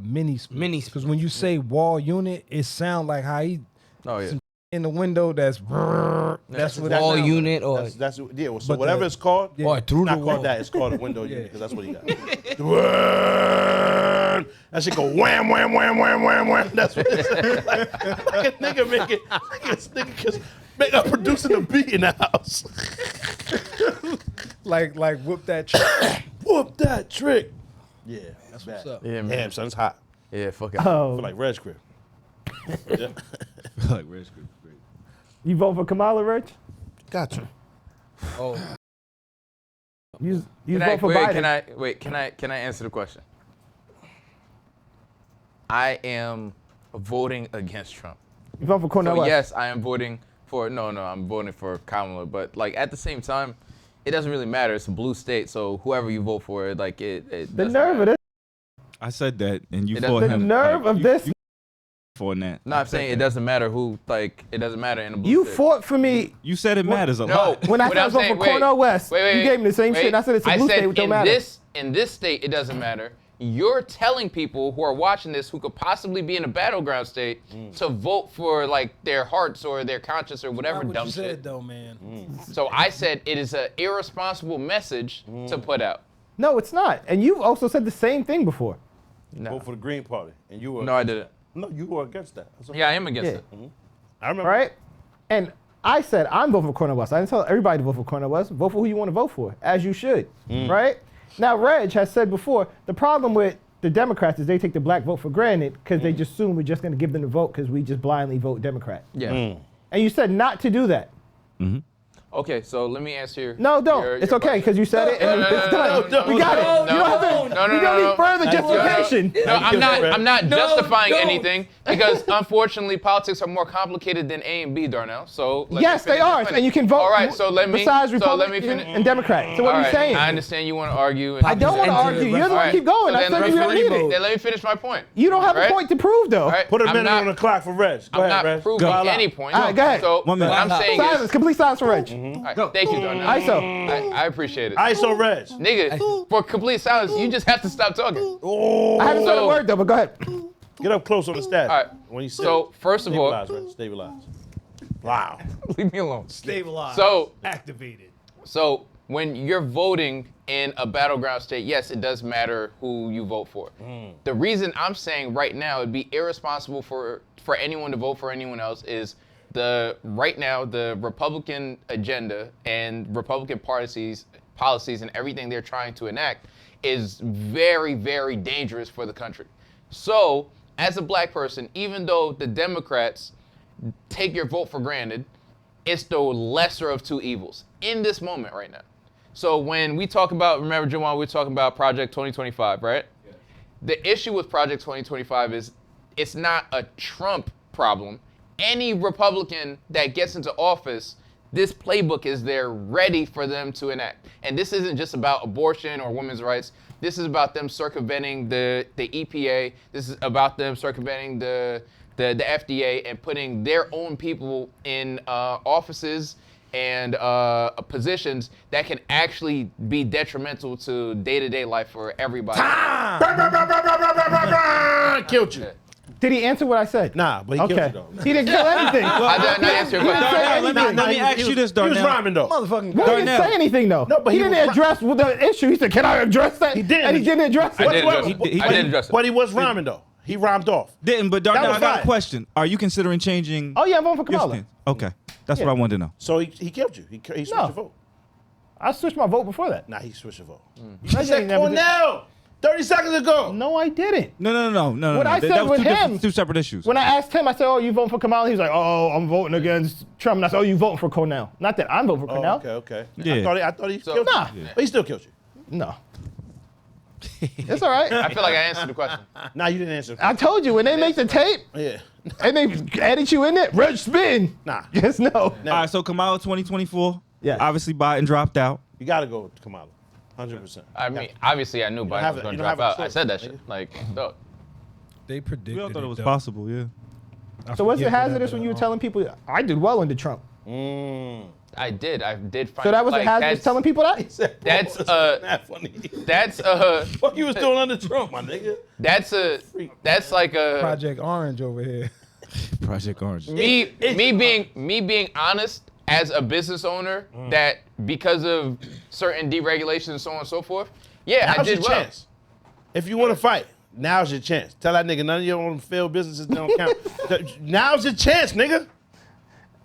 Mini splits. Because when you say wall unit, it sounds like how he in the window. That's what wall unit or that's yeah. So whatever it's called, or through the wall. That it's called a window unit because that's what he got. That shit go wham wham wham wham wham wham. That's what it's like a nigga making this nigga producing a beat in the house. like whoop that trick. Whoop that trick. Yeah, that's what's up. Yeah, man. Damn, son, it's hot. Yeah, fuck it. I feel like Red's crib. Yeah. Like Red's crib. Great. You vote for Kamala, Reg? Gotcha. oh. You vote for Biden? Can I answer the question? I am voting against Trump. You vote for Cornel So West? yes, I am voting for I'm voting for Kamala, but like at the same time, it doesn't really matter. It's a blue state, so whoever you vote for, like it The nerve of this. I said that, and you It fought doesn't- him. The nerve of this. You for that. No, I'm saying it doesn't matter who, like, it doesn't matter in a blue You state. fought for me. You said it matters a No. lot. When I What said I I'm vote saying- for Cornel West, wait, you gave me the same shit, and I said it's a blue state, it don't matter. In this state, it doesn't matter. You're telling people who are watching this who could possibly be in a battleground state to vote for like their hearts or their conscience or whatever Not dumb what you shit. said though, man. So I said it is an irresponsible message to put out. No, it's not. And you've also said the same thing before. No, Vote for the Green Party, and you were. no, I didn't. No, you were against that. That's okay. Yeah, I am against Yeah. it. I remember. Right? And I said I'm voting for Cornel West. I didn't tell everybody to vote for Cornel West. Vote for who you want to vote for, as you should. Right? Now, Reg has said before, the problem with the Democrats is they take the black vote for granted because they just assume we're just going to give them the vote because we just blindly vote Democrat. Yeah. And you said not to do that. Okay, so let me answer your. No, don't. your It's okay because you said it and it's done. no, We got it. You don't have to. You don't need further justification. No, I'm not justifying anything because unfortunately politics are more complicated than A and B, Darnell. So let me Yes, they finish are, this and you can vote. All right, so let me besides so let me Republican finish. and Democrat. So what All are you right, saying? I understand you want to argue. I don't want to argue. You're the one to keep going. I said you don't need it. Then let me finish my point. You don't have a Right? point to prove though. All right? Put a I'm minute not- on the clock for Reg. Go I'm ahead, not Reg. proving Go. any point. All right, go ahead. So 1 minute. what I'm saying Silence. is, Complete silence for Reg. all right, thank you, Darnell. ISO. I appreciate it. ISO Reg. Nigga, for complete silence, you just have to stop talking. I haven't said a So- word though, but go ahead. Get up close on the stats. All right. When you sit. So first of all, Stabilize, Reg. Stabilize. Wow. leave me alone. Stabilized. So activated. So when you're voting in a battleground state, yes, it does matter who you vote for. The reason I'm saying right now it'd be irresponsible for anyone to vote for anyone else is right now the Republican agenda and Republican policies and everything they're trying to enact is very, very dangerous for the country. So as a black person, even though the Democrats take your vote for granted, it's the lesser of two evils in this moment right now. So when we talk about, remember, Jawan, we were talking about Project 2025, right? Yeah. The issue with Project 2025 is it's not a Trump problem. Any Republican that gets into office, this playbook is there ready for them to enact. And this isn't just about abortion or women's rights. This is about them circumventing the EPA. This is about them circumventing the FDA and putting their own people in offices and positions that can actually be detrimental to day-to-day life for everybody. Killed you. Did he answer what I said? Nah, but he killed you though. He didn't kill anything. I did not answer your question. Darnell, let me ask you this, He was Darnell. rhyming though. Motherfucking No, he didn't say anything though. No, but he he didn't was address the issue. He said, "Can I address that?" He didn't. and he didn't address it. I didn't address it. He I didn't address it. But he was rhyming though. He rhymed off. Didn't, but Darnell, was I got fine. a question. Are you considering changing Oh yeah, I'm voting for your Kamala. stance? Okay, that's Yeah. what I wanted to know. So he killed you. He switched No. your vote. I switched my vote before that. Nah, he switched your vote. I You said didn't never did- Cornell 30 seconds ago. No, I didn't. No. What I said that was with him- two separate issues. When I asked him, I said, "Oh, you voting for Kamala?" He was like, "Oh, I'm voting against Trump." And I said, "Oh, you voting for Cornell?" Not that I'm voting for Oh, Cornell. okay. Yeah. I thought he killed Nah. you. But he still killed you. No. It's all right. I feel like I answered the question. Nah, you didn't answer. I told you when they make the tape Yeah. and they edit you in it, Reg spin. Nah. Yes, no. All right, so Kamala 2024. Yeah. Obviously, Biden dropped out. You got to go with Kamala. 100%. I mean, obviously I knew Biden have was it- going you to don't drop have a out. I choice, said that nigga. shit. Like, dog. They predicted We all thought it was though. possible, yeah. I So was it forget hazardous whatever, when you were telling people I did well under Trump? I did find So that was like, hazardous telling people that? That's not funny. that's Fuck you was doing under Trump, my nigga. that's like a Project Orange over here. Project Orange. me being honest as a business owner that because of certain deregulations and so on and so forth. Yeah, Now's I did your well. chance. If you want to fight, now's your chance. Tell that nigga none of your failed businesses don't count. Now's your chance, nigga.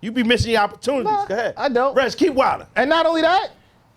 You be missing your opportunities. Nah, Go ahead. I don't. Rez, keep wilding. And not only that,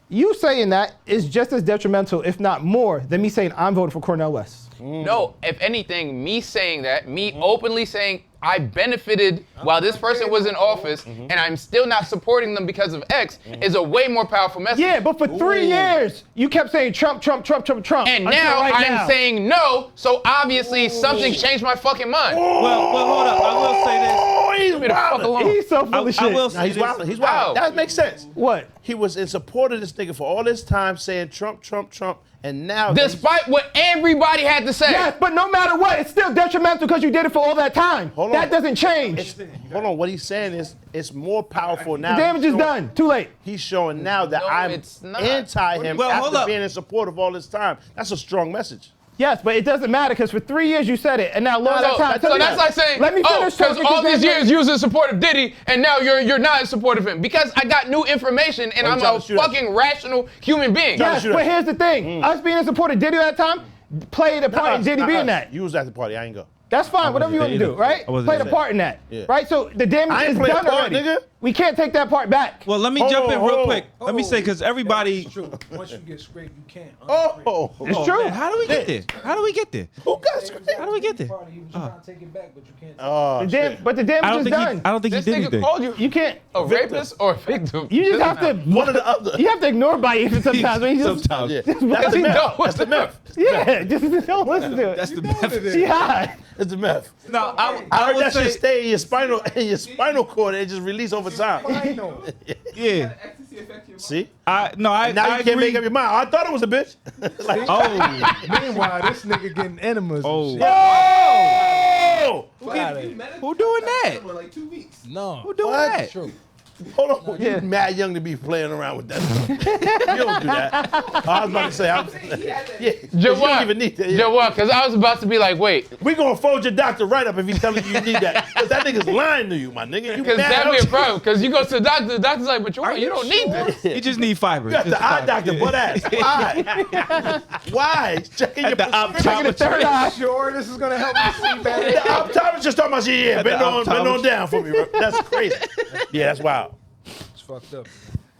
you saying that is just as detrimental, if not more, than me saying I'm voting for Cornel West. No, if anything, me saying that, me openly saying I benefited while this person was in office and I'm still not supporting them because of X is a way more powerful message. Yeah, but for 3 years, you kept saying Trump, Trump, Trump, Trump, Trump. And until now right I'm now. saying no, so obviously something changed my fucking mind. Well, hold up. I will say this. Oh, he's Leave me the fuck wilding. alone. He's so full of shit. I will Nah, say he's this. wilding. He's wilding. Ow. That makes sense. What? He was in support of this nigga for all this time saying Trump, Trump, Trump, and now Despite what everybody had to say. Yes, but no matter what, it's still detrimental because you did it for all that time. Hold on. That doesn't change. hold on. What he's saying is it's more powerful now. The damage is He's showing- done. Too late. He's showing now that No, I'm it's not. anti him Well, hold after up. being in support of all this time. That's a strong message. Yes, but it doesn't matter because for 3 years you said it, and now Lord that time. So that's like saying, Let me finish because talking, all these that's- years you was in support of Diddy, and now you're not in support of him. Because I got new information, and you I'm trying a to shoot at fucking rational human being. Yeah. Yes, shoot but at- here's the thing. Us being in support of Diddy at that time played a part in Diddy Not being us. that. You was at the party. I ain't go. That's fine, whatever you want to there do, either. right? I wasn't Played a there. part in that, Yeah. right? So the damage I ain't is play a done part, already. nigga. We can't take that part back. Well, let me Hold jump in on, real hold quick. on. Let me say, because everybody. It's true. Once you get scraped, you can't. Oh, It's Oh, true. man, how do we get there? How do we get there? who got scraped? How do we get there? You trying to take it back, but you can't. Oh, shit. But the I damage don't is think he. done. I don't think he This did nigga anything. called you You can't. a rapist or a victim. You just have to. One or the other. You have to ignore Biden sometimes. When you just, Sometimes. Yeah. That's the he myth. don't. That's the myth. yeah, just don't listen to it. That's the best. She high. It's the myth. No, I I heard would that shit say, stay in your spinal cord and it just release over time. yeah. See? I Now I you can't agree. make up your mind. I thought it was a bitch. Like, Oh, Meanwhile, this nigga getting enemas. Oh. And shit. oh! who doing that? No. Who doing What? that? True. Hold on. You mad young to be playing around with that. You don't do that. I was about to say, yeah, you don't even need that. Yeah. Because I was about to be like, wait, We gonna fold your doctor right up if he's telling you need that. Because that nigga's lying to you, my nigga. You because mad that'd be a young. problem. Because you go to the doctor's like, but you don't need this. You just need fiber. You got Just the eye fiber. doctor, butt ass. Why? Why? He's checking your the prescription. Third eye. Sure, this is gonna help me see The better. optometrist just talking about shit. Yeah, bend on down for me, bro. That's crazy. Yeah, that's wild. It's fucked up.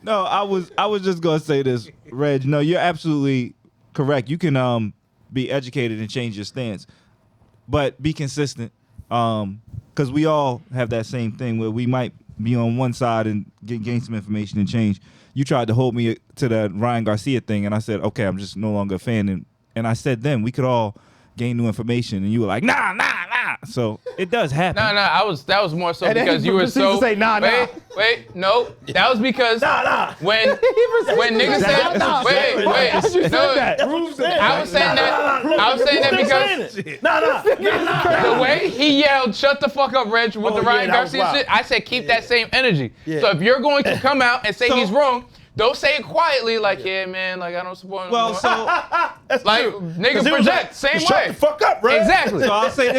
No, I was just gonna say this, Reg. No, you're absolutely correct. You can be educated and change your stance, but be consistent. Because we all have that same thing where we might be on one side and gain some information and change. You tried to hold me to that Ryan Garcia thing, and I said, okay, I'm just no longer a fan. And I said then we could all gain new information, and you were like, nah. So it does happen. That was more so And then because he you were proceeds so. to say, nah. Wait, no. That was because Nah. when niggas said, Nah. wait, You said no. that. I was saying that because the way he yelled, "Shut the fuck up, Reg," with the yeah, Ryan that was Garcia wild. shit, I said keep that same energy. Yeah. So if you're going to come out and say So- he's wrong, don't say it quietly like, yeah, man, like I don't support him. Well, no more." so That's like true. nigga 'Cause it was project like, same shut way. the fuck up, bro. Exactly. So I'll say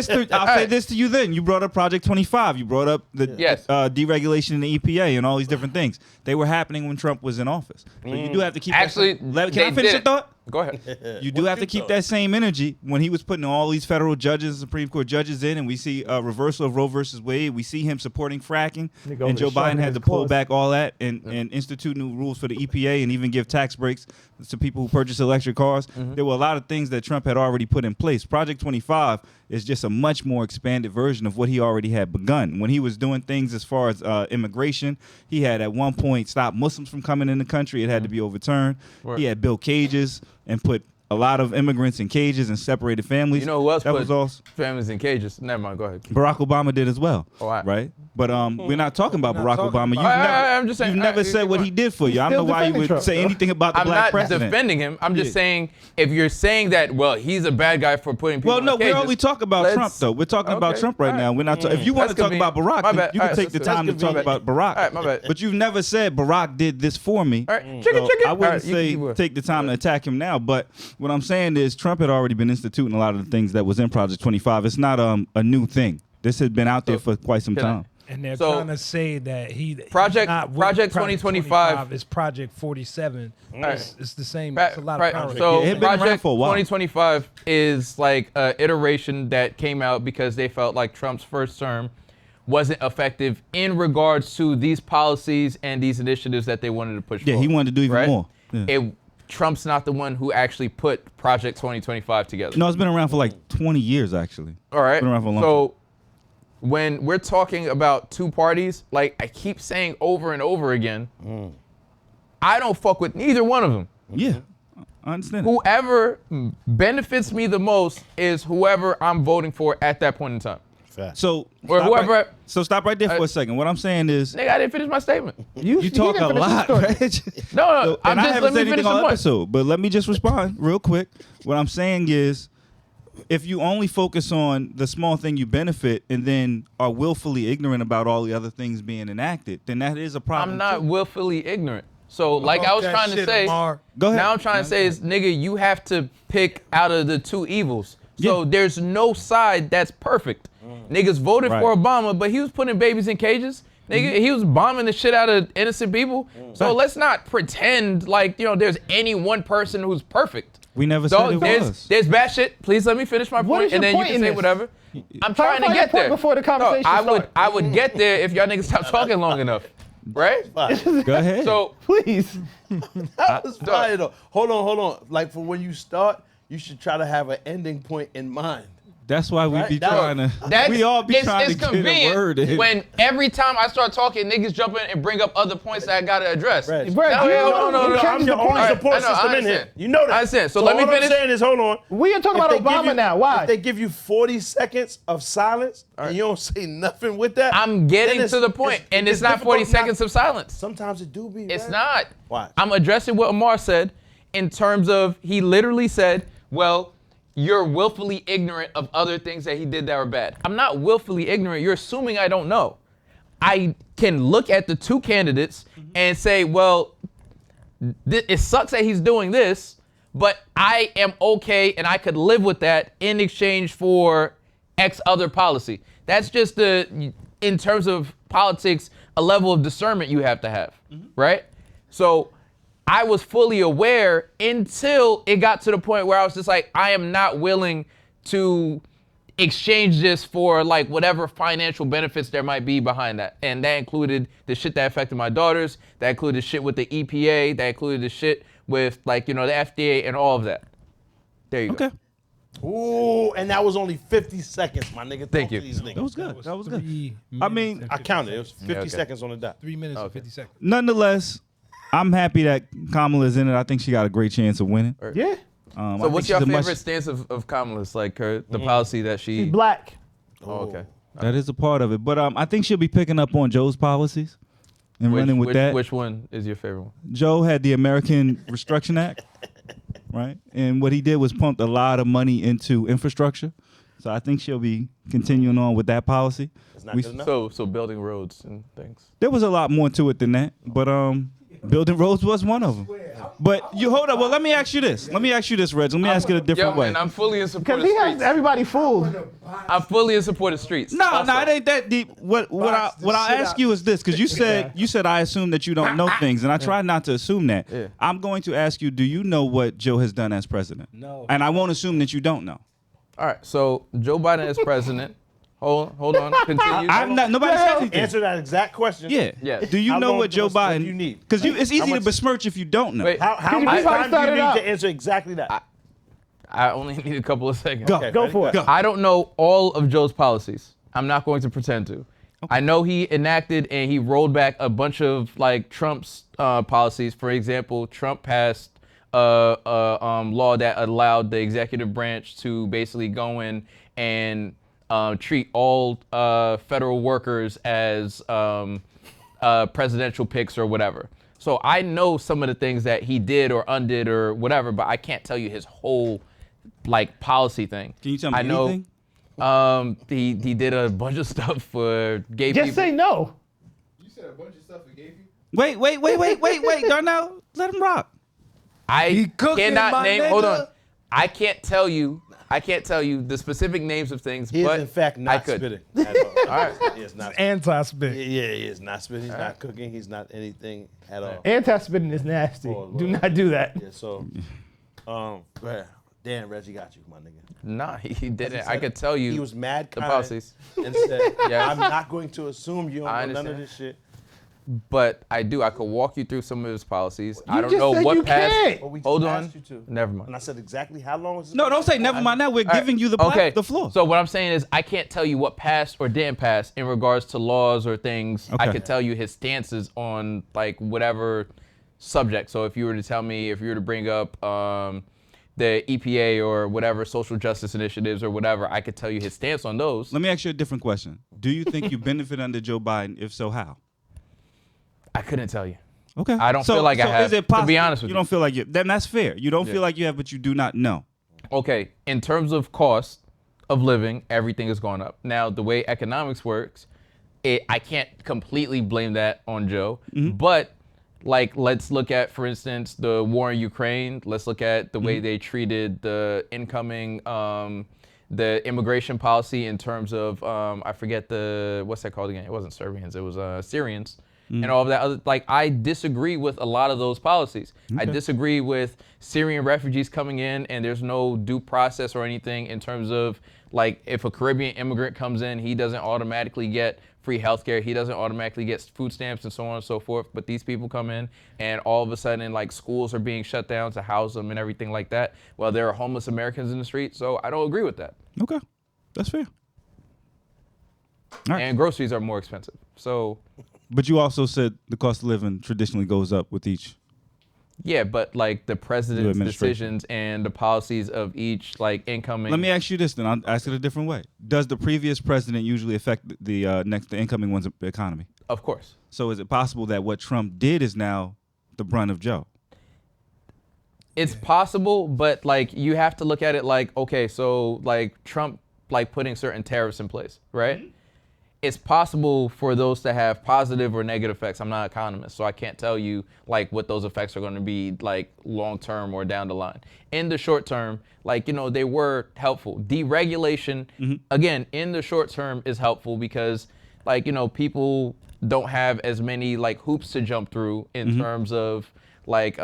this to you then. You brought up Project 25. You brought up the Yes. deregulation in the EPA and all these different things. They were happening when Trump was in office. So you do have to keep Actually, can they I finish did the it. thought? Go ahead. You do have to keep that same energy when he was putting all these federal judges, Supreme Court judges in, and we see a reversal of Roe versus Wade. We see him supporting fracking, Nigga over and Joe there Biden shoving had his to pull claws. back all that and institute new rules for the EPA and even give tax breaks to people who purchase electric cars. There were a lot of things that Trump had already put in place. Project 25 is just a much more expanded version of what he already had begun. When he was doing things as far as immigration, he had at one point stopped Muslims from coming in the country. It had to be overturned. He had built cages and put a lot of immigrants in cages and separated families. You know who else that put was also families in cages? Never mind. Go ahead. Barack Obama did as well. All right. Right? But we're not talking about We're Barack not talking Obama. about- I'm just saying. You've never said what he did for you. I don't know why you defending would Trump, say though. anything about the I'm black not president. defending him. I'm just Yeah. saying if you're saying that, well, he's a bad guy for putting people Well, in no, we cages. only talk about let's- Trump though. We're talking about Okay, Trump right all now. We're not. If you want to That's talk about convenient. Barack, My then bad. you All can right, take the that's time to talk convenient. about Barack. All right, my bad. But you've never said Barack did this for me. All right, So I All wouldn't right, say you will. take the time to attack him now. But what I'm saying is Trump had already been instituting a lot of the things that was in Project 25. It's not a new thing. This has been out there for quite some can I- time. And they're So, trying to say that Project- he's not with Project 2025 is Project 47. right. It's the same. Right, It's a lot right. of power. So Yeah, it had been around Project for a while. 2025 is like an iteration that came out because they felt like Trump's first term wasn't effective in regards to these policies and these initiatives that they wanted to push Yeah, he forward, wanted to do even right? more. Yeah. Trump's not the one who actually put Project 2025 together. No, it's been around for like 20 years actually. All right. Been around for a long So when we're talking about two parties, like I keep saying over and over again, I don't fuck with neither one of them. Yeah, I understand. That. Whoever benefits me the most is whoever I'm voting for at that point in time. So Or stop whoever- Right, so stop right there for a second. What I'm saying is Nigga, I didn't finish my statement. you talk a lot, Reg. No, And I I'm just haven't let me said finish anything the on point. episode, but let me just respond real quick. What I'm saying is, if you only focus on the small thing you benefit and then are willfully ignorant about all the other things being enacted, then that is a problem. I'm not too. willfully ignorant. So like Talk I was that trying to shit, say, Amar. Go ahead. now I'm trying to say is, nigga, you have to pick out of the two evils. So Yeah. there's no side that's perfect. Niggas voted Right. for Obama, but he was putting babies in cages. Nigga, he was bombing the shit out of innocent people. So let's not pretend like, there's any one person who's perfect. We never So said it was. there's bad shit. Please let me finish my What point, is and your then you point can in say this? whatever. I'm trying to Clarify get your point there. before the conversation I would starts. get there if y'all niggas stop talking long enough, right? Go ahead. So Please. That was fire though. Hold on. Like for when you start, you should try to have an ending point in mind. That's why we Right? be That- trying to. that's, We all be it's, trying it's to get a convenient word in. when every time I start talking, niggas jump in and bring up other points that I gotta address. Right. Brad, No, you no, know- no, you no, changed I'm the your only point. support I know, I system in here. understand. You know that. I understand. So let me all finish. I'm saying is, hold on. We are talking If about they give Obama you- now. Why? If they give you 40 seconds of silence and you don't say nothing with that, I'm getting then to the point, and it's not 40 difficult seconds of silence. Sometimes it do be. It's man. not. Why? I'm addressing what Amar said in terms of he literally said, well, you're willfully ignorant of other things that he did that were bad. I'm not willfully ignorant. You're assuming I don't know. I can look at the two candidates and say, well, it sucks that he's doing this, but I am okay and I could live with that in exchange for X other policy. That's just in terms of politics, a level of discernment you have to have, right? So I was fully aware until it got to the point where I was just like, I am not willing to exchange this for like whatever financial benefits there might be behind that. And that included the shit that affected my daughters, that included shit with the EPA, that included the shit with like, the FDA and all of that. There you go. Okay. Ooh, and that was only 50 seconds, my nigga. Thank Talk you. to these niggas. That was good. That was good. 3 I minutes mean, and I 50 counted. It was 50 okay. seconds on the dot. 3 minutes and 50 seconds. Nonetheless, I'm happy that Kamala's in it. I think she got a great chance of winning. Yeah. I So think what's she's your a much- favorite stance of Kamala's, like the policy that she... He's black. Oh, okay. That is a part of it. But I think she'll be picking up on Joe's policies and running with that. Which one is your favorite one? Joe had the American Restructuring Act, right? And what he did was pumped a lot of money into infrastructure. So I think she'll be continuing on with that policy. It's not We- good enough. So building roads and things. There was a lot more to it than that, but building roads was one of them. But you hold up. Well, let me ask you this. Reg. Let me ask it a different way. And I'm fully in support Because of he has streets. everybody fooled. I'm fully in support of streets. No, Also. it ain't that deep. What Box the I'll shit ask out. you is this, because you said I assume that you don't know things, and I try not to assume that. Yeah. I'm going to ask you, do you know what Joe has done as president? No. And I won't assume that you don't know. All right, so Joe Biden is president. Hold on, continue. I'm not. Nobody said anything. Answer that exact question. Yeah. Yes. Do you How know long what Joe do Biden? you need? Because it's How easy to much- besmirch if you don't know. Wait, How Can you much please time do start you it need out? to answer exactly that? I only need a couple of seconds. Go. Okay, Go ready? for it. Go. I don't know all of Joe's policies. I'm not going to pretend to. I know he enacted and he rolled back a bunch of like Trump's policies. For example, Trump passed law that allowed the executive branch to basically go in and treat all federal workers as presidential picks or whatever. So I know some of the things that he did or undid or whatever, but I can't tell you his whole like policy thing. Can you tell me anything? He did a bunch of stuff for gay people. Just say no. You said a bunch of stuff for gay people? Wait, Darnell, let him rock. I cooking, cannot my name. nigga. Hold on. I can't tell you the specific names of things. He but is in fact I not could. spitting at all. All right. He is not. Anti-spit. Yeah, he is not spitting. He's not cooking. He's not anything at all. Anti-spitting is nasty. Oh, Do Lord. not do that. Yeah. So, go ahead. Dan, Reggie got you, my nigga. Nah, he didn't. He I said could tell you he was mad the kind policies. and said, Yes. "I'm not going to assume you I don't know none of understand. this shit." But I do. I could walk you through some of his policies. I don't just know said you what passed. can't. But we just Hold asked on. you to. Never And mind. I said exactly how long is it? No, don't say never mind. Now we're giving you the the floor. So what I'm saying is I can't tell you what passed or didn't pass in regards to laws or things. I Okay. could tell you his stances on like whatever subject. So if you were to bring up the EPA or whatever social justice initiatives or whatever, I could tell you his stance on those. Let me ask you a different question. Do you think you benefit under Joe Biden? If so, how? I couldn't tell you. Okay. I don't feel like I have, Is it to possible, be honest with you you. don't feel like you. Then that's fair. You don't feel like you have, but you do not know. Okay, in terms of cost of living, everything has gone up. Now, the way economics works, I can't completely blame that on Joe, but like, let's look at, for instance, the war in Ukraine. Let's look at the way they treated the incoming, the immigration policy in terms of, I forget what's that called again? It wasn't Serbians, it was Syrians. And all of that other, like, I disagree with a lot of those policies. I disagree with Syrian refugees coming in and there's no due process or anything in terms of, like, if a Caribbean immigrant comes in, he doesn't automatically get free healthcare. He doesn't automatically get food stamps and so on and so forth. But these people come in and all of a sudden, like, schools are being shut down to house them and everything like that. Well, there are homeless Americans in the street. So I don't agree with that. Okay. That's fair. All right. And groceries are more expensive. So... But you also said the cost of living traditionally goes up with each. Yeah, but like the president's administration. decisions and the policies of each like incoming. Let me ask you this then. I'll ask it a different way. Does the previous president usually affect the incoming one's economy? Of course. So is it possible that what Trump did is now the brunt of Joe? It's possible, but like you have to look at it like, okay, so like Trump like putting certain tariffs in place, right? It's possible for those to have positive or negative effects. I'm not an economist, so I can't tell you like what those effects are going to be like long term or down the line. In the short term, like, you know, they were helpful. Deregulation, again, in the short term is helpful because like, you know, people don't have as many like hoops to jump through in terms of like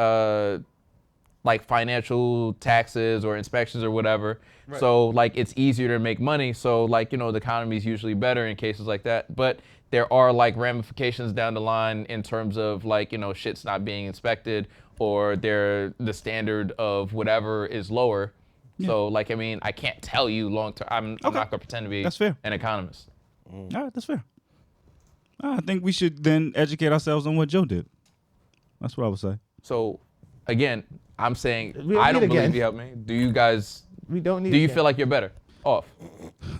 financial taxes or inspections or whatever. Right. So like it's easier to make money. So like, you know, the economy is usually better in cases like that. But there are like ramifications down the line in terms of like, you know, shit's not being inspected or the standard of whatever is lower. Yeah. So like, I mean, I can't tell you long term. I'm not gonna pretend to be an economist. All right, that's fair. I think we should then educate ourselves on what Joe did. That's what I would say. So again, I'm saying I don't believe you helped me. Do you guys? We don't need. Do you feel like you're better off?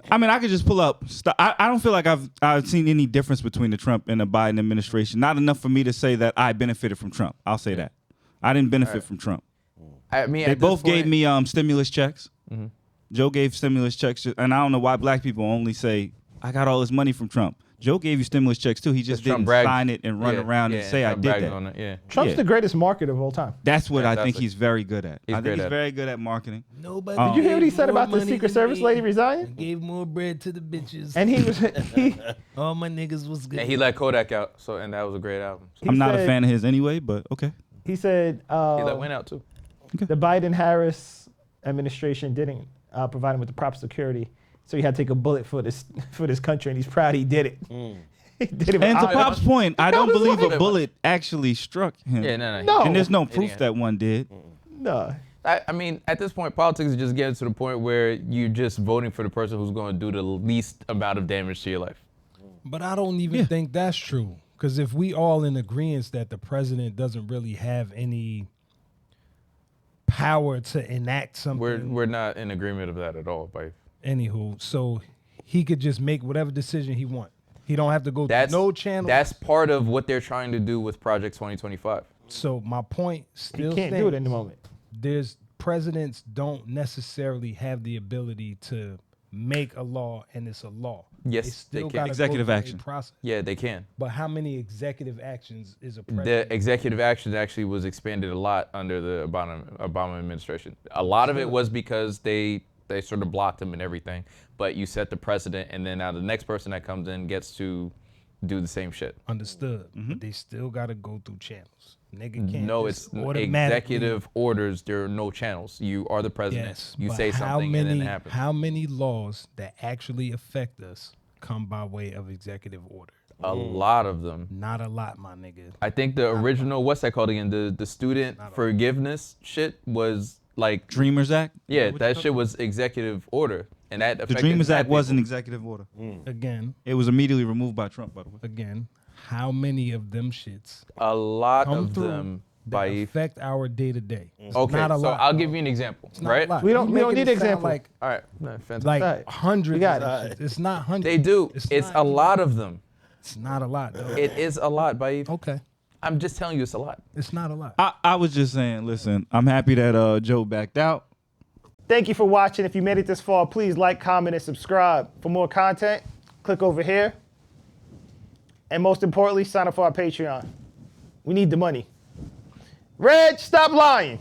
I mean, I could just pull up. I don't feel like I've seen any difference between the Trump and the Biden administration. Not enough for me to say that I benefited from Trump. I'll say that. I didn't benefit from Trump. I mean, they both gave me stimulus checks. Joe gave stimulus checks, and I don't know why black people only say I got all this money from Trump. Joe gave you stimulus checks too. He just didn't sign it and run around and say I did that. Trump's the greatest marketer of all time. That's what I think he's very good at. I think he's very good at marketing. Nobody. Did you hear what he said about the Secret Service lady resigning? Gave more bread to the bitches. And he was all my niggas was good. And he let Kodak out, and that was a great album. I'm not a fan of his anyway, but okay. He said he let Wayne out too. Okay. The Biden-Harris administration didn't provide him with the proper security. So he had to take a bullet for this country, and he's proud he did it. He did it. And to Pop's point, I don't believe a bullet actually struck him. Yeah, no. And there's no proof that one did. No. I mean, at this point, politics is just getting to the point where you're just voting for the person who's going to do the least amount of damage to your life. But I don't even think that's true. Because if we all in agreement that the president doesn't really have any power to enact something. We're not in agreement of that at all, Bife. Anywho, so he could just make whatever decision he want. He don't have to go through no channel. That's part of what they're trying to do with Project 2025. So my point still He can't do it in the moment. Presidents don't necessarily have the ability to make a law and it's a law. Yes, they still they can. gotta go Executive through a action. process. Yeah, they can. But how many executive actions is a The president? executive action actually was expanded a lot under the Obama administration. A lot of it was because they sort of blocked him and everything. But you set the precedent, and then now the next person that comes in gets to do the same shit. Understood. But they still got to go through channels. Nigga can't No, just it's automatically- executive orders. There are no channels. You are the president. Yes, you but say something and then it happens. How many laws that actually affect us come by way of executive order? A lot of them. Not a lot, my nigga. I think the original, what's that called again? The student forgiveness shit was like, Dreamers Act. yeah, that shit was executive order. And that The affected Dreamers black Act was an people. executive order. Again, It was immediately removed by Trump, by the way. how many of them shits A lot come of through them that by. affect our day to day? Okay, not a so lot. I'll give you an example, Not right? a lot. We don't You making need it an sound example. Like, All right, no, fantastic. like Right. hundreds. We got of it. shit. It's not hundreds. They do. It's It's not- a lot of them. It's not a lot, though. It is a lot, Baif. Okay, I'm just telling you, it's a lot. it's not a lot. I was just saying, listen, I'm happy that Joe backed out. Thank you for watching. If you made it this far, please like, comment, and subscribe. For more content, click over here. And most importantly, sign up for our Patreon. We need the money. Reg, stop lying.